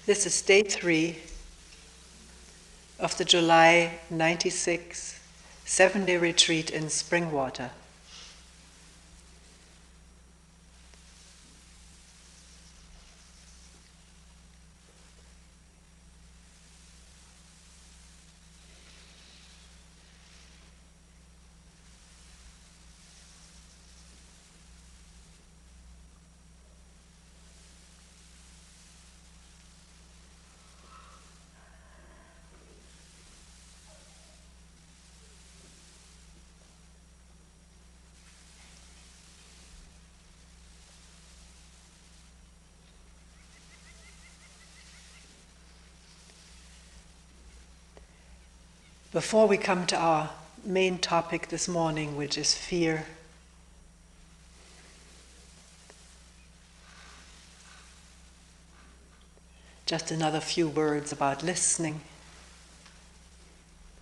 This is day 3 of the July 96 7-day retreat in Springwater. Before we come to our main topic this morning, which is fear, just another few words about listening.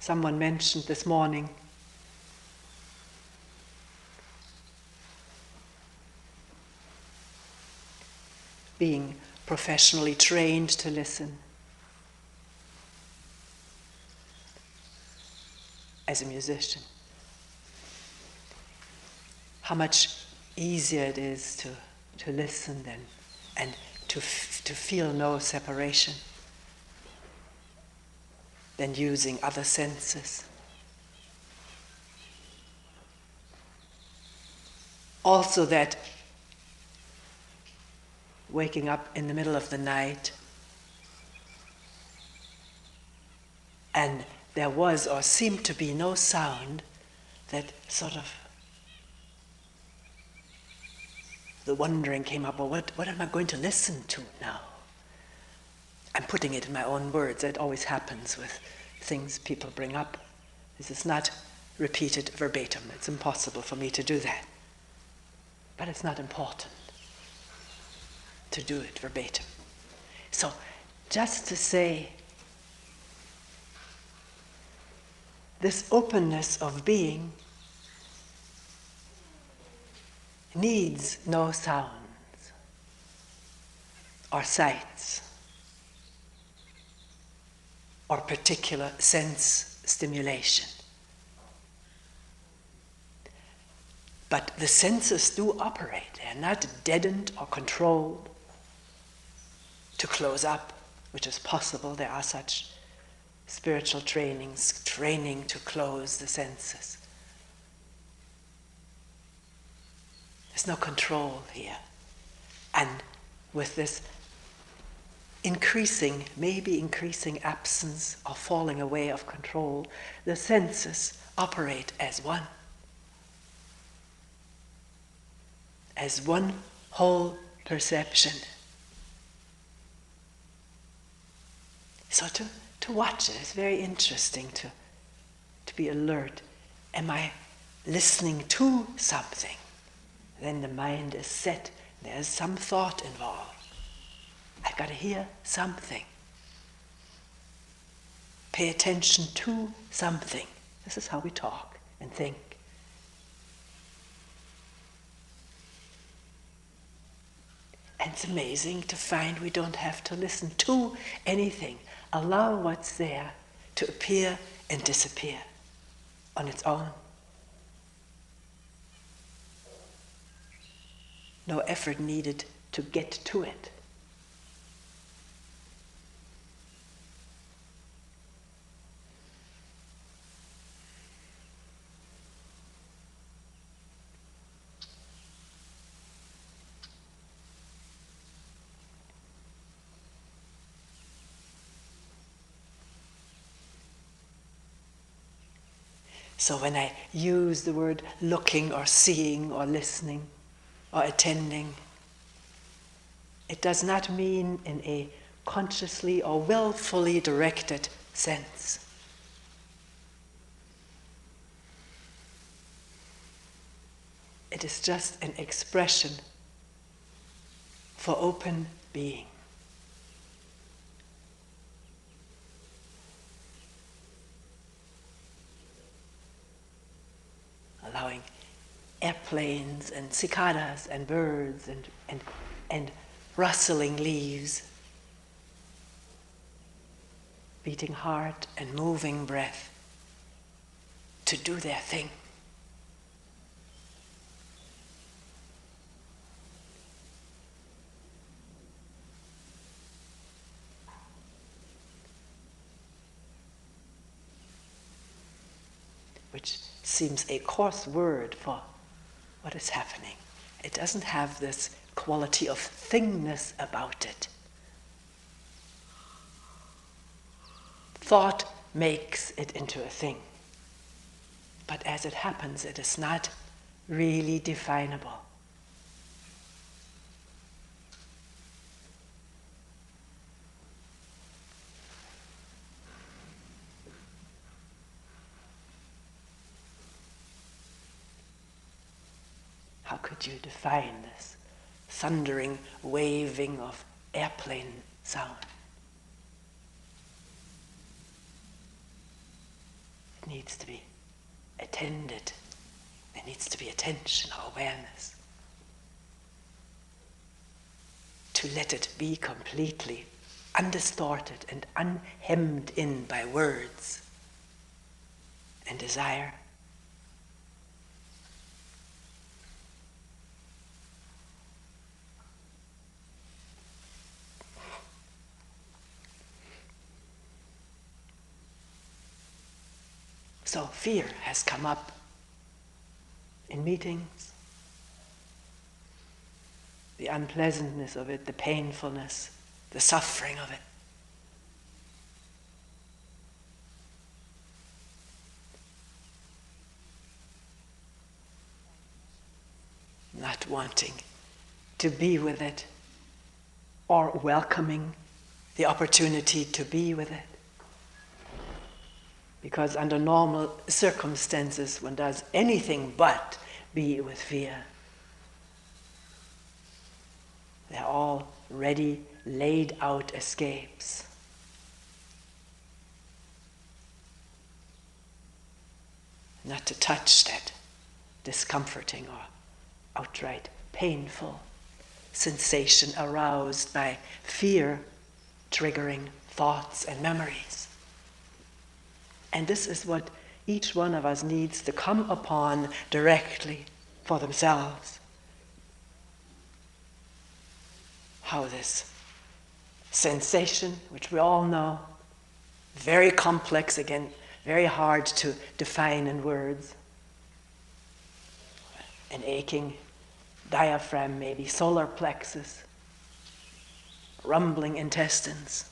Someone mentioned this morning being professionally trained to listen. As a musician, how much easier it is to listen then, and to feel no separation than using other senses. Also that waking up in the middle of the night and there was or seemed to be no sound, that sort of the wondering came up, well, what am I going to listen to now? I'm putting it in my own words. It always happens with things people bring up. This is not repeated verbatim. It's impossible for me to do that. But it's not important to do it verbatim. So just to say, this openness of being needs no sounds or sights or particular sense stimulation. But the senses do operate. They are not deadened or controlled to close up, which is possible. There are such spiritual training to close the senses. There's no control here. And with this maybe increasing absence or falling away of control, the senses operate as one whole perception. So to watch it is very interesting, to be alert. Am I listening to something? Then the mind is set. There's some thought involved. I've got to hear something. Pay attention to something. This is how we talk and think. And it's amazing to find we don't have to listen to anything. Allow what's there to appear and disappear on its own. No effort needed to get to it. So when I use the word looking or seeing or listening or attending, it does not mean in a consciously or willfully directed sense. It is just an expression for open being. Allowing airplanes and cicadas and birds and rustling leaves beating heart and moving breath to do their thing. Which seems a coarse word for what is happening. It doesn't have this quality of thingness about it. Thought makes it into a thing. But as it happens, it is not really definable. How could you define this thundering waving of airplane sound? It needs to be attended. There needs to be attention or awareness. To let it be completely undistorted and unhemmed in by words and desire. So fear has come up in meetings, the unpleasantness of it, the painfulness, the suffering of it. Not wanting to be with it or welcoming the opportunity to be with it. Because under normal circumstances, one does anything but be with fear. They're all ready, laid out escapes. Not to touch that discomforting or outright painful sensation aroused by fear triggering thoughts and memories. And this is what each one of us needs to come upon directly for themselves. How this sensation, which we all know, very complex, again, very hard to define in words, an aching diaphragm, maybe solar plexus, rumbling intestines,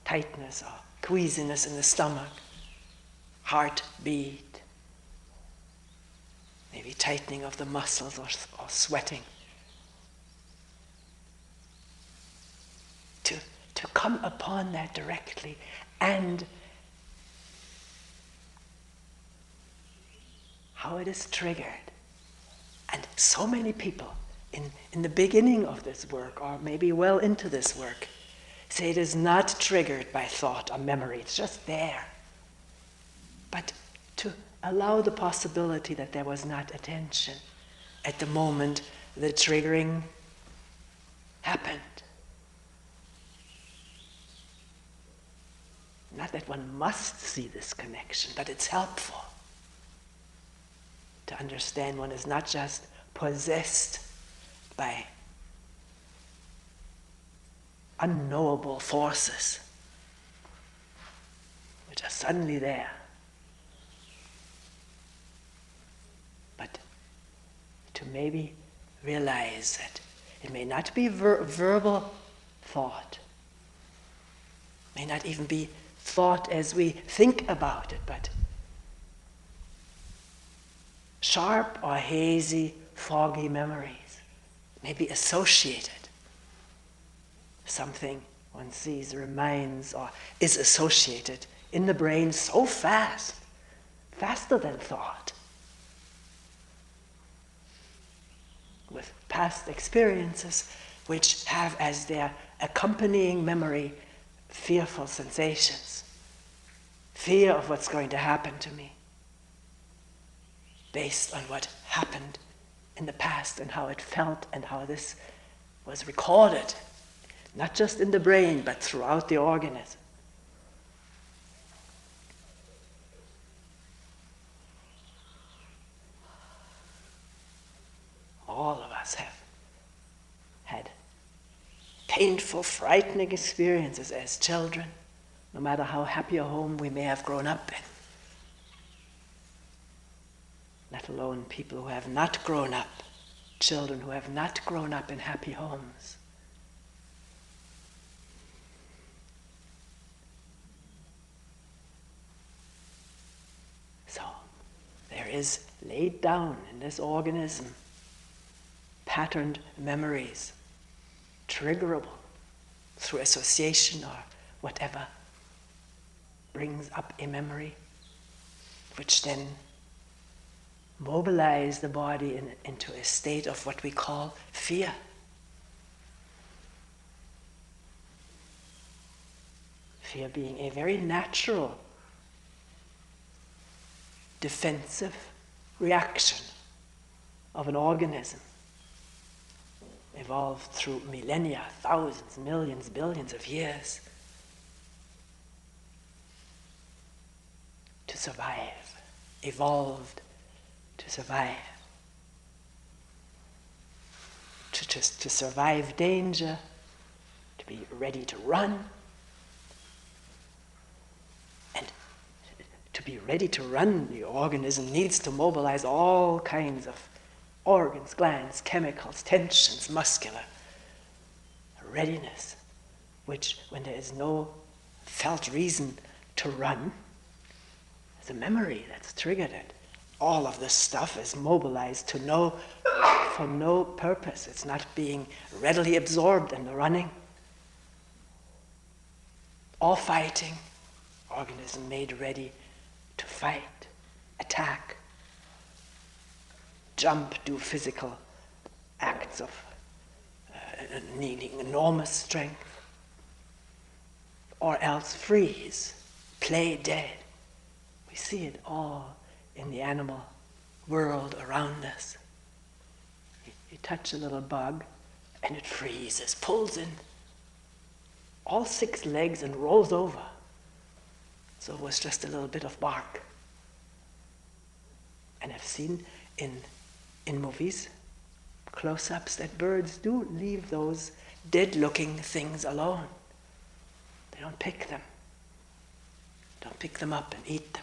tightness or queasiness in the stomach, heartbeat, maybe tightening of the muscles or sweating. To come upon that directly and how it is triggered. And so many people in the beginning of this work, or maybe well into this work, say it is not triggered by thought or memory, it's just there. But to allow the possibility that there was not attention at the moment the triggering happened. Not that one must see this connection, but it's helpful to understand one is not just possessed by unknowable forces which are suddenly there, but to maybe realize that it may not be verbal thought, may not even be thought as we think about it, but sharp or hazy, foggy memories may be associated. Something one sees, reminds, or is associated in the brain so fast, faster than thought, with past experiences which have as their accompanying memory fearful sensations, fear of what's going to happen to me, based on what happened in the past and how it felt and how this was recorded, not just in the brain, but throughout the organism. painful, frightening experiences as children, no matter how happy a home we may have grown up in. Let alone people who have not grown up, children who have not grown up in happy homes. So, there is laid down in this organism patterned memories, triggerable through association or whatever, brings up a memory, which then mobilize the body into a state of what we call fear. Fear being a very natural defensive reaction of an organism evolved through millennia, thousands, millions, billions of years to survive, evolved to survive, to survive danger, to be ready to run. And to be ready to run, the organism needs to mobilize all kinds of organs, glands, chemicals, tensions, muscular readiness, which, when there is no felt reason to run, there's a memory that's triggered it. All of this stuff is mobilized for no purpose. It's not being readily absorbed in the running. All fighting, organism made ready to fight, attack, jump, do physical acts of needing enormous strength, or else freeze, play dead. We see it all in the animal world around us. You touch a little bug and it freezes, pulls in all 6 legs and rolls over. So it was just a little bit of bark. And I've seen in movies, close-ups, that birds do leave those dead-looking things alone. They don't pick them. Don't pick them up and eat them.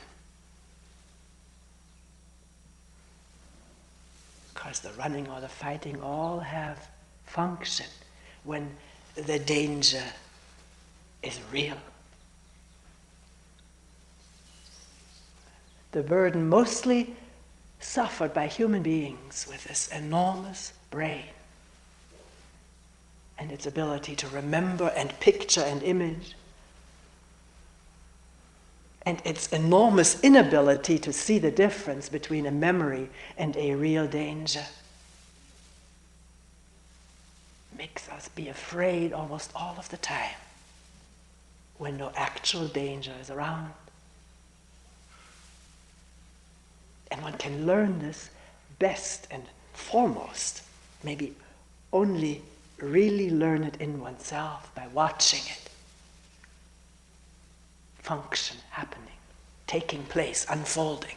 Because the running or the fighting all have function when the danger is real. The burden mostly suffered by human beings with this enormous brain and its ability to remember and picture and image, and its enormous inability to see the difference between a memory and a real danger makes us be afraid almost all of the time when no actual danger is around. And one can learn this best and foremost, maybe only really learn it in oneself by watching it function, happening, taking place, unfolding,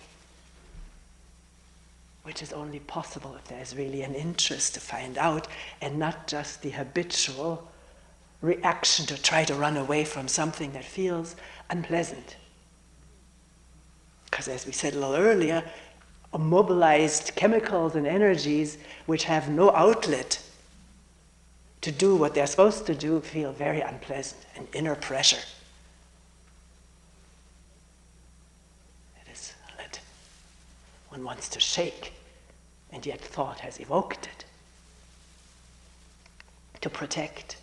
which is only possible if there is really an interest to find out and not just the habitual reaction to try to run away from something that feels unpleasant. Because as we said a little earlier, mobilized chemicals and energies which have no outlet to do what they're supposed to do feel very unpleasant, and inner pressure. It is that one wants to shake, and yet thought has evoked it to protect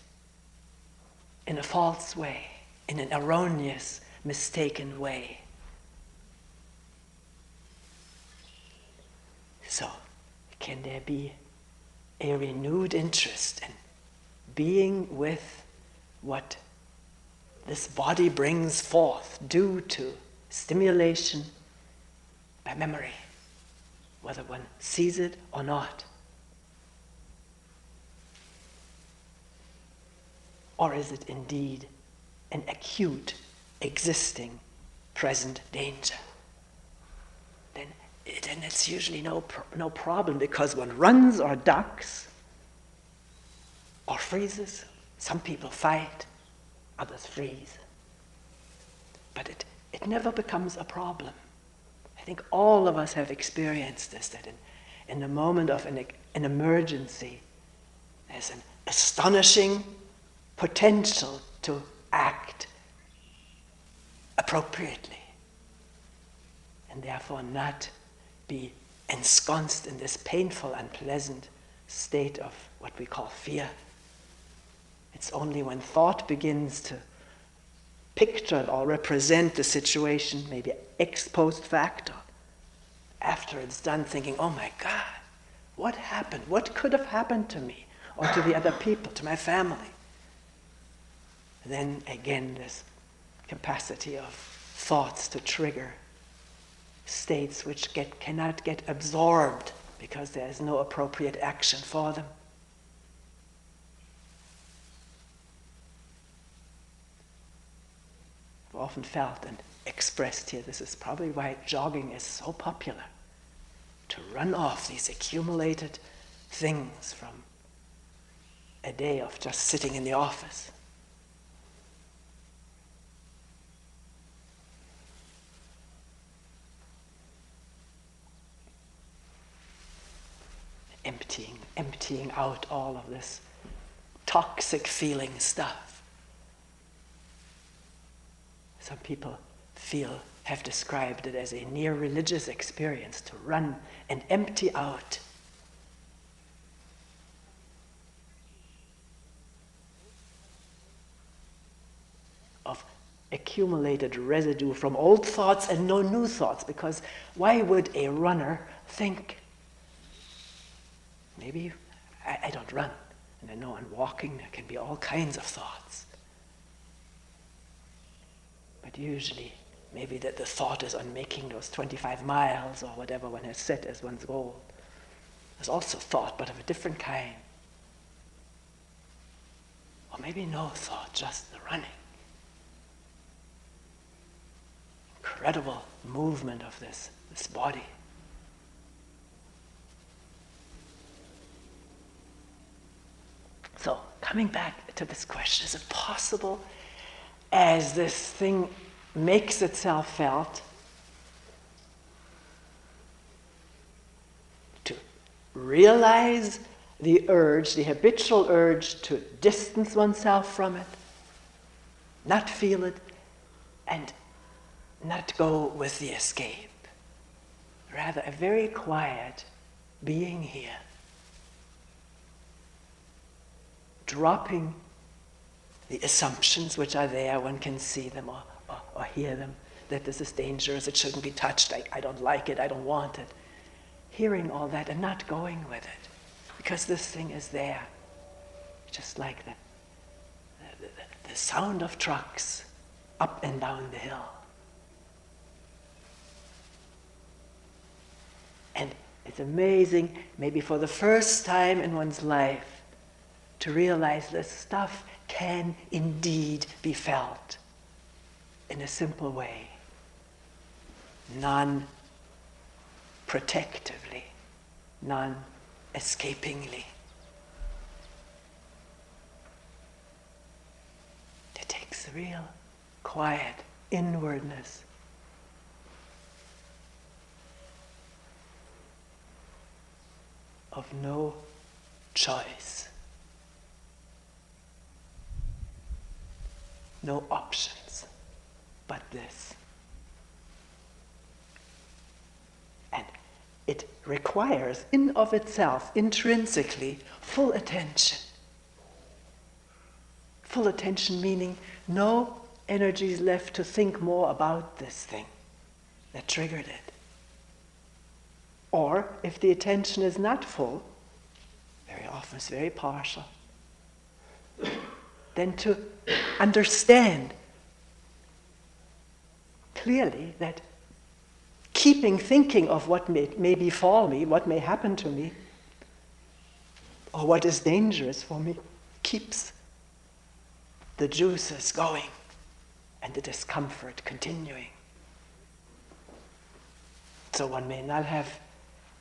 in a false way, in an erroneous, mistaken way. So, can there be a renewed interest in being with what this body brings forth due to stimulation by memory, whether one sees it or not? Or is it indeed an acute, existing, present danger? Then it's usually no problem, because one runs or ducks or freezes Some people fight, others freeze. But it never becomes a problem. I think all of us have experienced this, that in the moment of an emergency, there's an astonishing potential to act appropriately, and therefore not be ensconced in this painful, unpleasant state of what we call fear. It's only when thought begins to picture or represent the situation, maybe ex post facto, after it's done, thinking, oh my God, what happened? What could have happened to me or to the other people, to my family? Then again, this capacity of thoughts to trigger states which cannot get absorbed because there is no appropriate action for them. I've often felt and expressed here, this is probably why jogging is so popular, to run off these accumulated things from a day of just sitting in the office. Emptying out all of this toxic feeling stuff. Some people have described it as a near religious experience to run and empty out of accumulated residue from old thoughts and no new thoughts, because why would a runner think, maybe I don't run, and I know I'm walking, there can be all kinds of thoughts. But usually, maybe that the thought is on making those 25 miles or whatever one has set as one's goal. There's also thought, but of a different kind. Or maybe no thought, just the running. Incredible movement of this body. So, coming back to this question, is it possible, as this thing makes itself felt, to realize the urge, the habitual urge to distance oneself from it, not feel it, and not go with the escape? Rather, a very quiet being here, dropping the assumptions which are there, one can see them or hear them, that this is dangerous, it shouldn't be touched, I don't like it, I don't want it. Hearing all that and not going with it, because this thing is there. Just like the sound of trucks up and down the hill. And it's amazing, maybe for the first time in one's life, to realize this stuff can indeed be felt in a simple way, non-protectively, non-escapingly. It takes real quiet inwardness. Of no choice. No options but this. And it requires, in of itself, intrinsically, full attention. Full attention meaning no energies left to think more about this thing that triggered it. Or, if the attention is not full, very often it's very partial, then to understand clearly that keeping thinking of what may befall me, what may happen to me, or what is dangerous for me, keeps the juices going and the discomfort continuing. So one may not have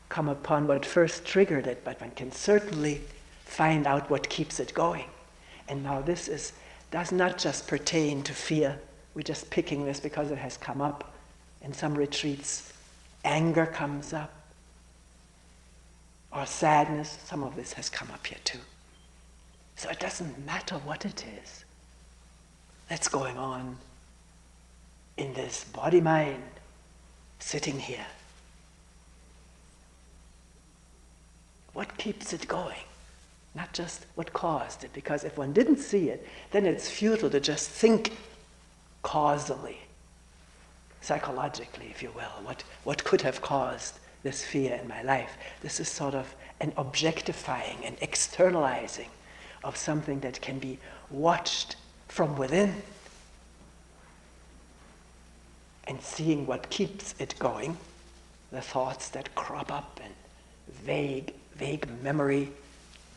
come upon what first triggered it, but one can certainly find out what keeps it going. And now does not just pertain to fear. We're just picking this because it has come up. In some retreats, anger comes up, or sadness. Some of this has come up here too. So it doesn't matter what it is that's going on in this body-mind sitting here. What keeps it going? Not just what caused it, because if one didn't see it, then it's futile to just think causally, psychologically, if you will. What could have caused this fear in my life? This is sort of an objectifying, an externalizing of something that can be watched from within, and seeing what keeps it going, the thoughts that crop up and vague memory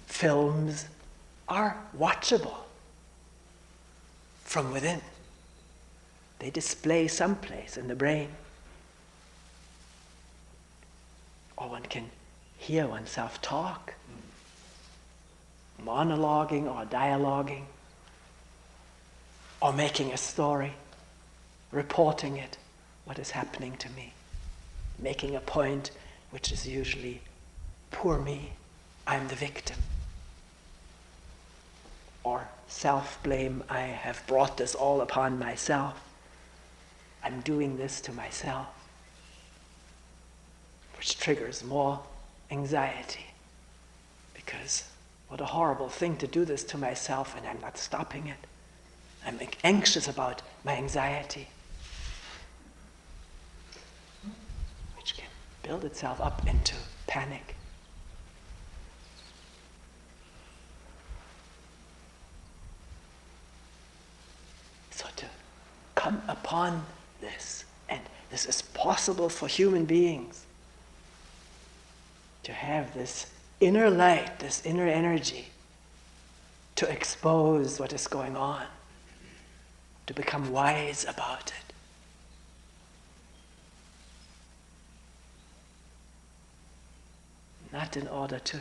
films are watchable from within. They display someplace in the brain. Or one can hear oneself talk, monologuing or dialoguing, or making a story, reporting it, what is happening to me, making a point which is usually, poor me, I'm the victim. Or self-blame, I have brought this all upon myself. I'm doing this to myself, which triggers more anxiety. Because what a horrible thing to do this to myself, and I'm not stopping it. I'm anxious about my anxiety, which can build itself up into panic. So to come upon this, and this is possible for human beings, to have this inner light, this inner energy, to expose what is going on, to become wise about it. Not in order to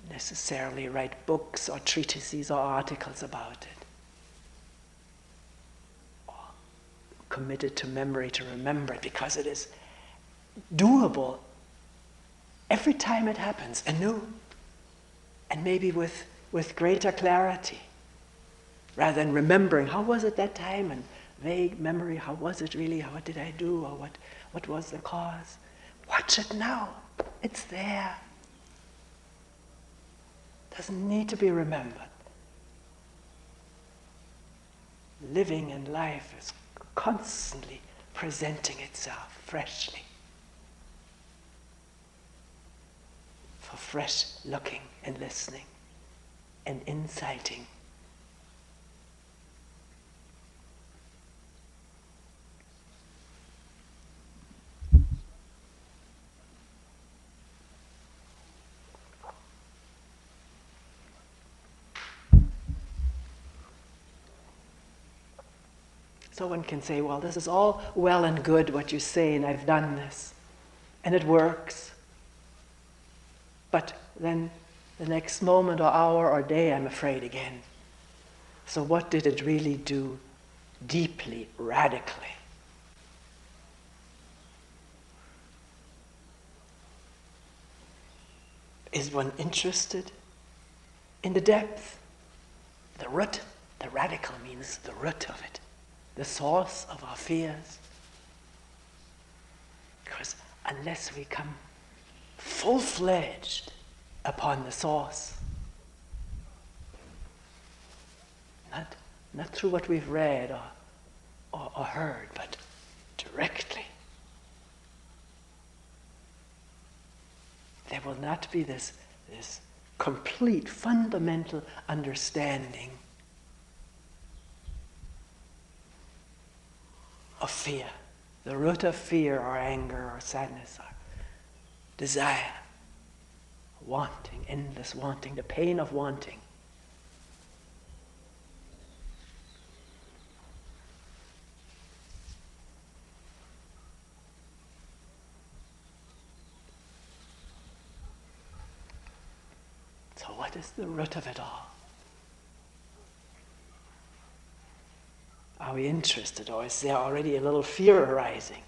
necessarily write books or treatises or articles about it, or committed to memory to remember it, because it is doable every time it happens anew, and maybe with greater clarity, rather than remembering how was it that time, and vague memory, how was it really, what did I do, or what was the cause. Watch it now, it's there. Doesn't need to be remembered. Living in life is constantly presenting itself freshly, for fresh looking and listening and inciting. So one can say, well, this is all well and good what you say, and I've done this, and it works. But then the next moment or hour or day, I'm afraid again. So what did it really do deeply, radically? Is one interested in the depth, the root? The radical means the root of it, the source of our fears. Because unless we come full-fledged upon the source, not through what we've read or heard, but directly, there will not be this complete, fundamental understanding of fear. The root of fear, or anger, or sadness, or desire, wanting, endless wanting, the pain of wanting. So what is the root of it all? Are we interested, or is there already a little fear arising?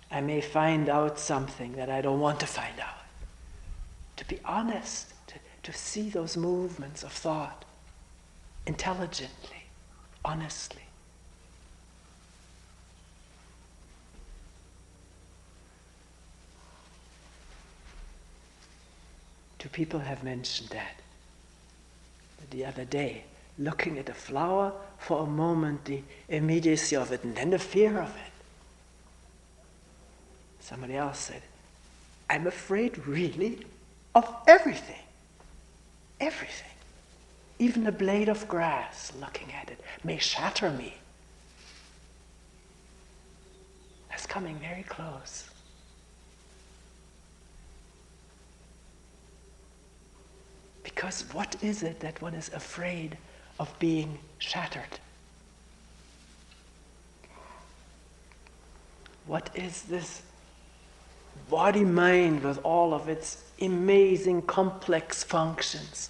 I may find out something that I don't want to find out. To be honest, to see those movements of thought intelligently, honestly. Two people have mentioned that the other day, looking at a flower for a moment, the immediacy of it, and then the fear of it. Somebody else said, I'm afraid really of everything. Everything. Even a blade of grass, looking at it, may shatter me. That's coming very close. Because what is it that one is afraid of being shattered? What is this body-mind with all of its amazing complex functions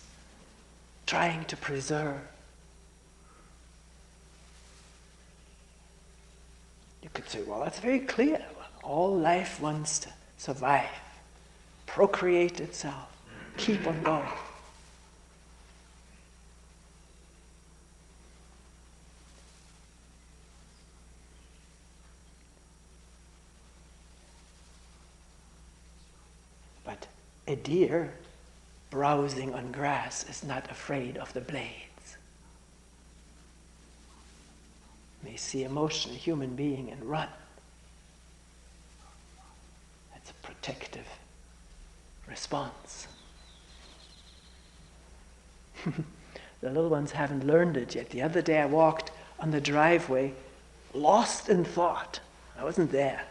trying to preserve? You could say, well, that's very clear. All life wants to survive, procreate itself, keep on going. But a deer browsing on grass is not afraid of the blades. May see a motion, a human being, and run. That's a protective response. The little ones haven't learned it yet. The other day I walked on the driveway, lost in thought. I wasn't there.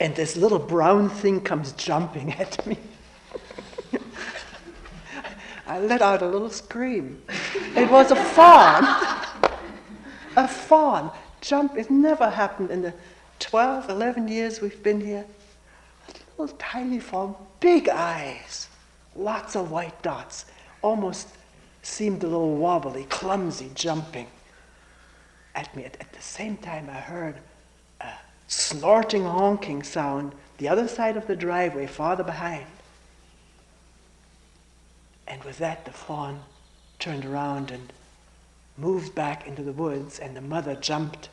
And this little brown thing comes jumping at me. I let out a little scream. It was a fawn. A fawn. Jump. It never happened in the 12, 11 years we've been here. A little tiny fawn, big eyes, lots of white dots. Almost seemed a little wobbly, clumsy, jumping at me. At the same time, I heard a snorting, honking sound the other side of the driveway, farther behind. And with that, the fawn turned around and moved back into the woods, and the mother jumped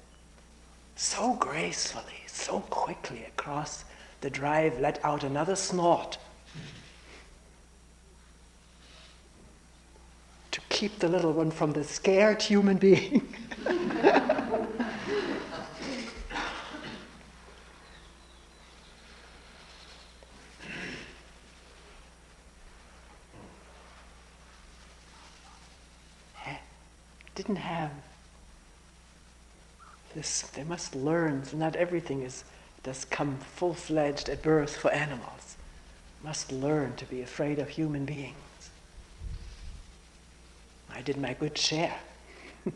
so gracefully, so quickly across the drive, let out another snort to keep the little one from the scared human being. Didn't have this. They must learn. So not everything does come full-fledged at birth for animals. Must learn to be afraid of human beings. I did my good share. It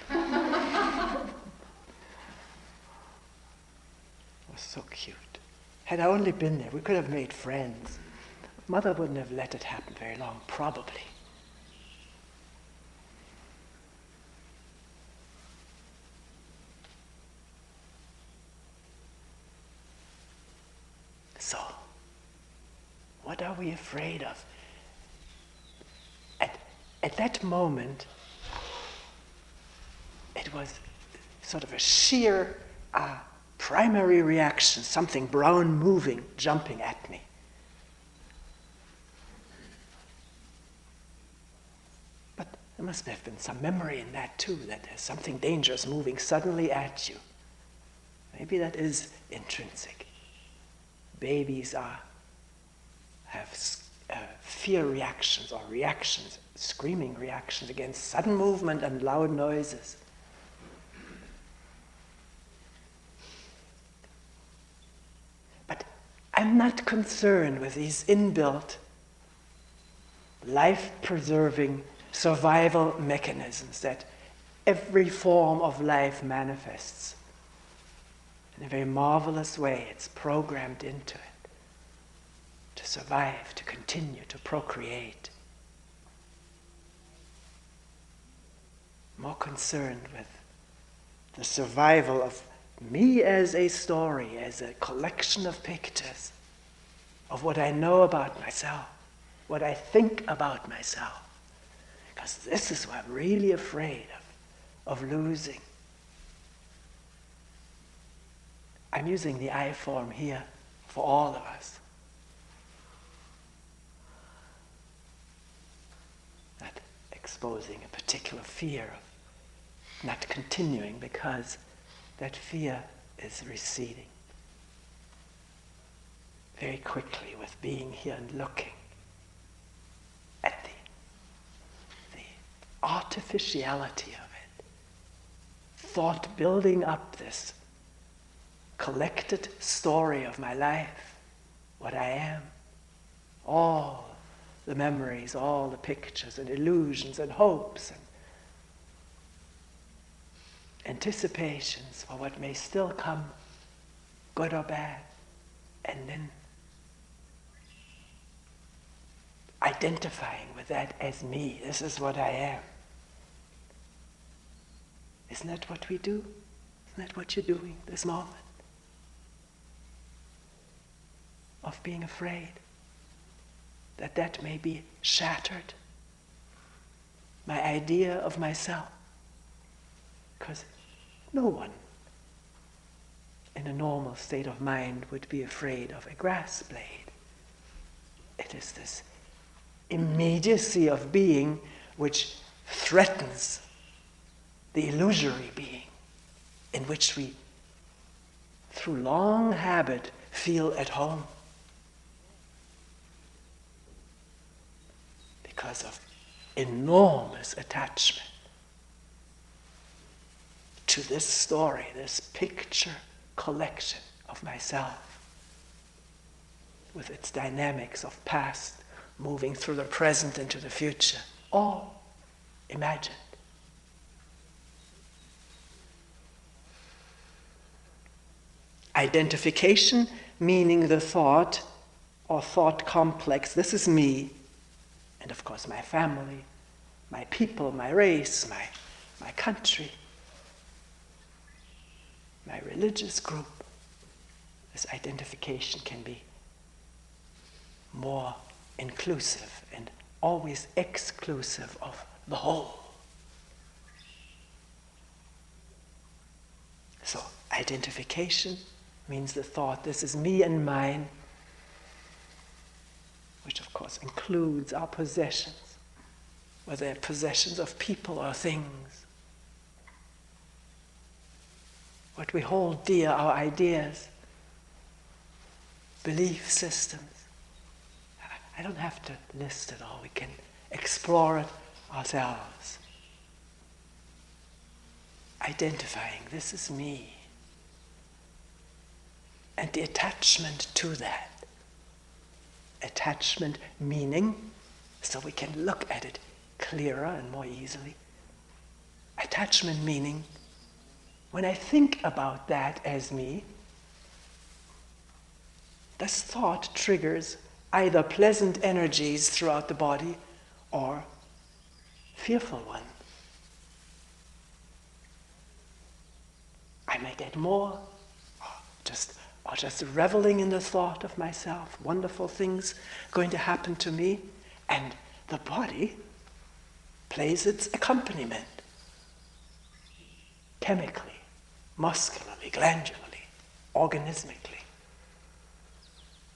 was so cute. Had I only been there, we could have made friends. Mother wouldn't have let it happen very long, probably. So, what are we afraid of? At that moment, it was sort of a sheer primary reaction, something brown moving, jumping at me. But there must have been some memory in that too, that there's something dangerous moving suddenly at you. Maybe that is intrinsic. Babies have fear reactions or reactions, screaming reactions against sudden movement and loud noises. But I'm not concerned with these inbuilt, life-preserving survival mechanisms that every form of life manifests. In a very marvelous way, it's programmed into it to survive, to continue, to procreate. More concerned with the survival of me as a story, as a collection of pictures of what I know about myself, what I think about myself. Because this is what I'm really afraid of losing. I'm using the I form here for all of us. Not exposing a particular fear of not continuing because that fear is receding very quickly with being here and looking at the artificiality of it. Thought building up this collected story of my life, what I am, all the memories, all the pictures and illusions and hopes and anticipations for what may still come, good or bad, and then identifying with that as me. This is what I am. Isn't that what we do? Isn't that what you're doing this moment? Of being afraid that that may be shattered. My idea of myself. Because no one in a normal state of mind would be afraid of a grass blade. It is this immediacy of being which threatens the illusory being in which we, through long habit, feel at home. Because of enormous attachment to this story, this picture collection of myself, with its dynamics of past moving through the present into the future, all imagined. Identification, meaning the thought or thought complex, this is me, and of course my family, my people, my race, my country, my religious group. This identification can be more inclusive and always exclusive of the whole. So identification means the thought, this is me and mine, which of course includes our possessions, whether they're possessions of people or things. What we hold dear, our ideas, belief systems. I don't have to list it all, we can explore it ourselves. Identifying, this is me. And the attachment to that. Attachment meaning, so we can look at it clearer and more easily. Attachment meaning, when I think about that as me, this thought triggers either pleasant energies throughout the body or fearful ones. I may get more, or just reveling in the thought of myself, wonderful things going to happen to me, and the body plays its accompaniment, chemically, muscularly, glandularly, organismically,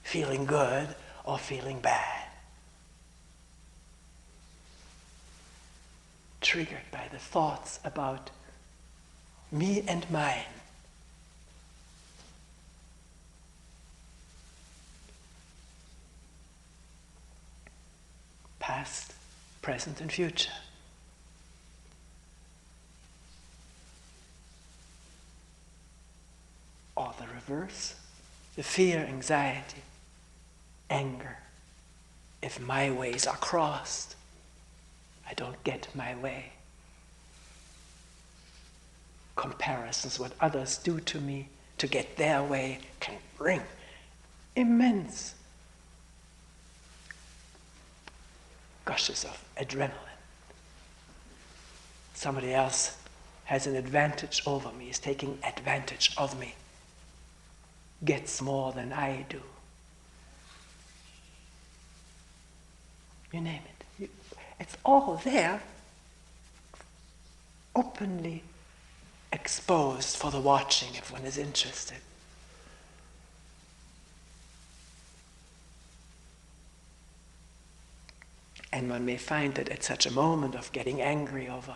feeling good or feeling bad, triggered by the thoughts about me and mine. Past, present, and future. Or the reverse, the fear, anxiety, anger. If my ways are crossed, I don't get my way. Comparisons, what others do to me to get their way, can bring immense gushes of adrenaline. Somebody else has an advantage over me, is taking advantage of me, gets more than I do. You name it. It's all there, openly exposed for the watching if one is interested. And one may find that at such a moment of getting angry over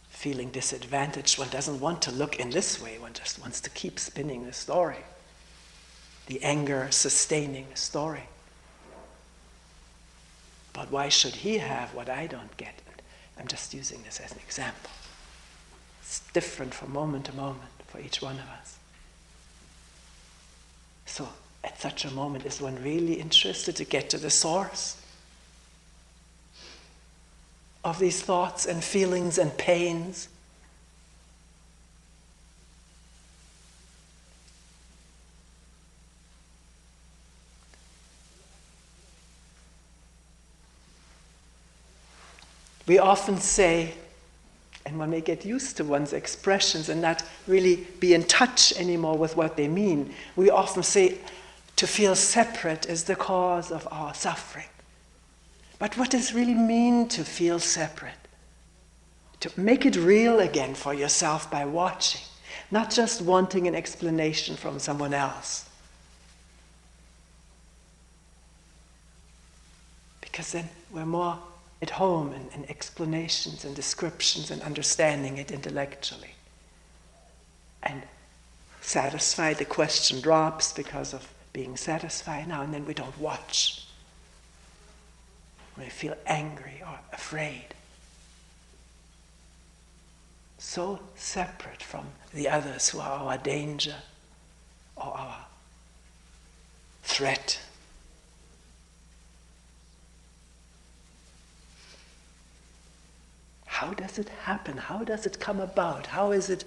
feeling disadvantaged, one doesn't want to look in this way, one just wants to keep spinning the story. The anger sustaining the story. But why should he have what I don't get? I'm just using this as an example. It's different from moment to moment for each one of us. So at such a moment, is one really interested to get to the source of these thoughts and feelings and pains? We often say, and one may get used to one's expressions and not really be in touch anymore with what they mean. We often say, to feel separate is the cause of our suffering. But what does it really mean to feel separate? To make it real again for yourself by watching, not just wanting an explanation from someone else. Because then we're more at home in explanations and descriptions and understanding it intellectually. And satisfied, the question drops because of being satisfied now, and then we don't watch. We feel angry or afraid. So separate from the others who are our danger or our threat. How does it happen? How does it come about? How is it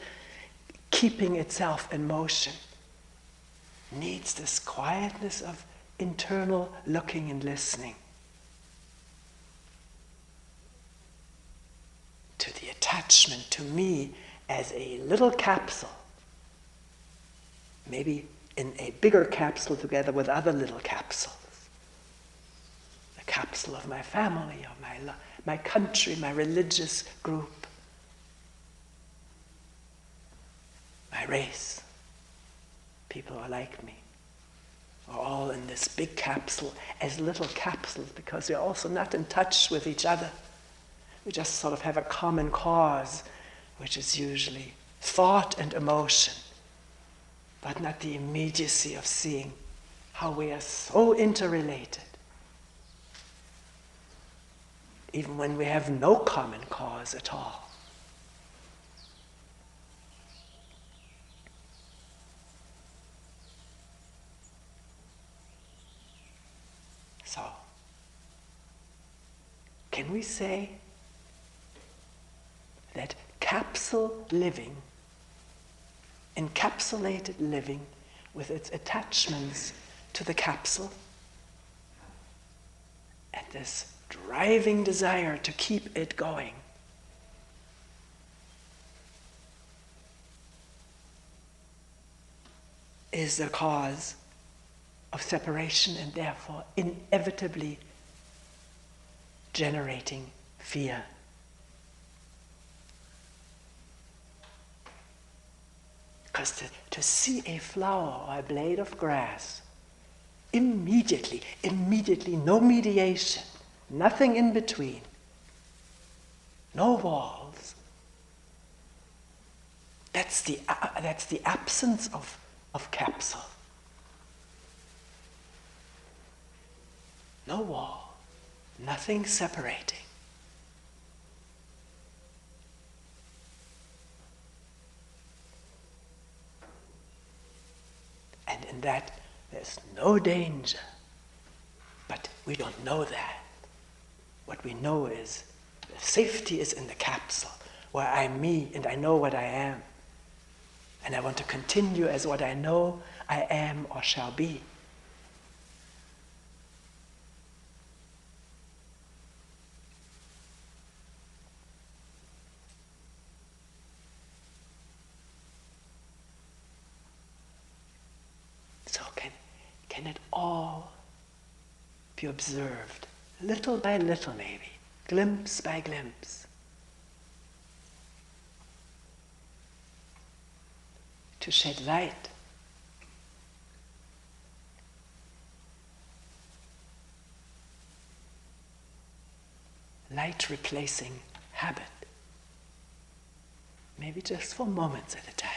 keeping itself in motion? Needs this quietness of internal looking and listening to the attachment to me as a little capsule, maybe in a bigger capsule together with other little capsules. The capsule of my family, of my country, my religious group, my race, people who are like me, are all in this big capsule as little capsules because we're also not in touch with each other. We just sort of have a common cause, which is usually thought and emotion, but not the immediacy of seeing how we are so interrelated. Even when we have no common cause at all. So, can we say that capsule living, encapsulated living with its attachments to the capsule, and this driving desire to keep it going, is the cause of separation and therefore inevitably generating fear? Because to see a flower or a blade of grass, immediately, no mediation, nothing in between, no walls. That's the absence of capsule. No wall, nothing separating. And in that, there's no danger. But we don't know that. What we know is the safety is in the capsule, where I'm me and I know what I am. And I want to continue as what I know I am or shall be. So can it all be observed, little by little maybe, glimpse by glimpse, to shed light replacing habit, maybe just for moments at a time.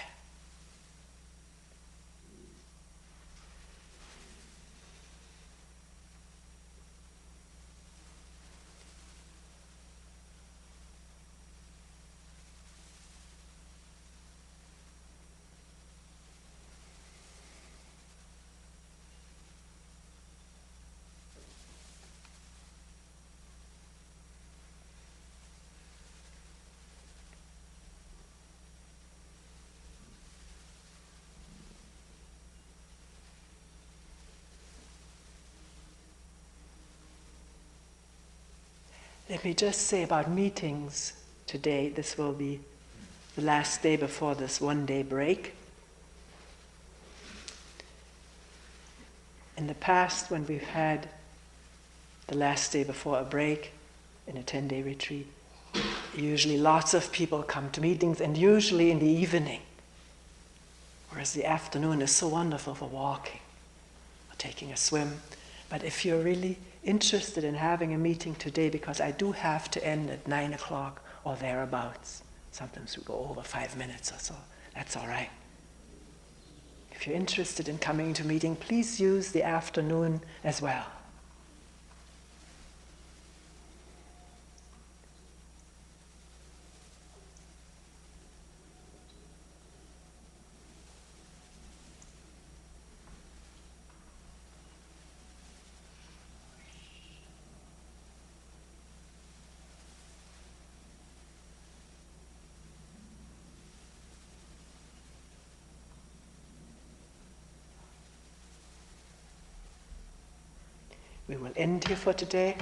Let me just say about meetings today, this will be the last day before this one-day break. In the past, when we've had the last day before a break in a 10-day retreat, usually lots of people come to meetings, and usually in the evening, whereas the afternoon is so wonderful for walking or taking a swim. But if you're really interested in having a meeting today, because I do have to end at 9 o'clock or thereabouts, sometimes we go over 5 minutes or so, that's all right. If you're interested in coming to a meeting, please use the afternoon as well. We will end here for today.